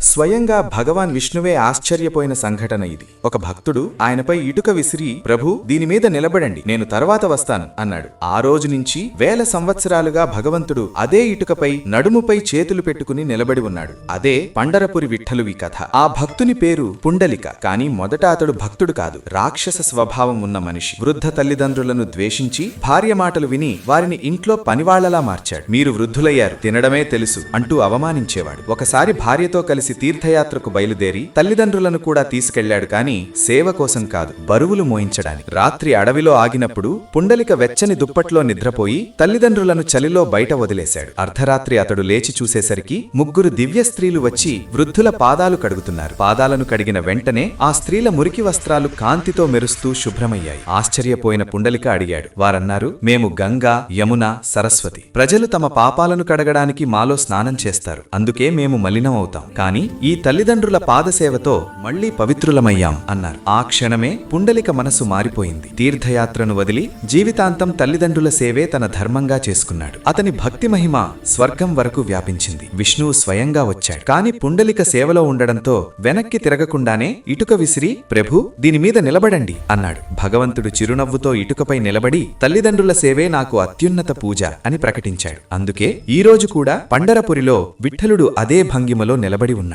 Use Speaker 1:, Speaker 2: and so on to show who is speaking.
Speaker 1: స్వయంగా భగవాన్ విష్ణువే ఆశ్చర్యపోయిన సంఘటన ఇది. ఒక భక్తుడు ఆయనపై ఇటుక విసిరి, ప్రభూ, దీనిమీద నిలబడండి, నేను తర్వాత వస్తాను అన్నాడు. ఆ రోజు నుంచి వేల సంవత్సరాలుగా భగవంతుడు అదే ఇటుకపై నడుముపై చేతులు పెట్టుకుని నిలబడి ఉన్నాడు. అదే పండరపురి విఠలువి కథ. ఆ భక్తుని పేరు పుండలిక. కాని మొదట అతడు భక్తుడు కాదు, రాక్షస స్వభావం ఉన్న మనిషి. వృద్ధ తల్లిదండ్రులను ద్వేషించి భార్య మాటలు విని వారిని ఇంట్లో పనివాళ్లలా మార్చాడు. మీరు వృద్ధులయ్యారు, తినడమే తెలుసు అంటూ అవమానించేవాడు. ఒకసారి భార్యతో కలిసి తీర్థయాత్రకు బయలుదేరి తల్లిదండ్రులను కూడా తీసుకెళ్లాడు. కాని సేవ కోసం కాదు, బరువులు మోయించడానికి. రాత్రి అడవిలో ఆగినప్పుడు పుండలిక వెచ్చని దుప్పట్లో నిద్రపోయి తల్లిదండ్రులను చలిలో బయట వదిలేశాడు. అర్ధరాత్రి అతడు లేచి చూసేసరికి ముగ్గురు దివ్య స్త్రీలు వచ్చి వృద్ధుల పాదాలు కడుగుతున్నారు. పాదాలను కడిగిన వెంటనే ఆ స్త్రీల మురికి వస్త్రాలు కాంతితో మెరుస్తూ శుభ్రమయ్యాయి. ఆశ్చర్యపోయిన పుండలిక అడిగాడు. వారన్నారు, మేము గంగా, యమున, సరస్వతి. ప్రజలు తమ పాపాలను కడగడానికి మాలో స్నానం చేస్తారు, అందుకే మేము మలినం అవుతాం. కాని ఈ తల్లిదండ్రుల పాదసేవతో మళ్లీ పవిత్రులమయ్యాం అన్నారు. ఆ క్షణమే పుండలిక మనసు మారిపోయింది. తీర్థయాత్రను వదిలి జీవితాంతం తల్లిదండ్రుల సేవే తన ధర్మంగా చేసుకున్నాడు. అతని భక్తి మహిమ స్వర్గం వరకు వ్యాపించింది. విష్ణువు స్వయంగా వచ్చాడు. కాని పుండలిక సేవలో ఉండడంతో వెనక్కి తిరగకుండానే ఇటుక విసిరి, ప్రభూ, దీనిమీద నిలబడండి అన్నాడు. భగవంతుడు చిరునవ్వుతో ఇటుకపై నిలబడి, తల్లిదండ్రుల సేవే నాకు అత్యున్నత పూజ అని ప్రకటించాడు. అందుకే ఈ రోజు కూడా పండరపురిలో విఠలుడు అదే భంగిమలో నిలబడి ఉన్నాడు.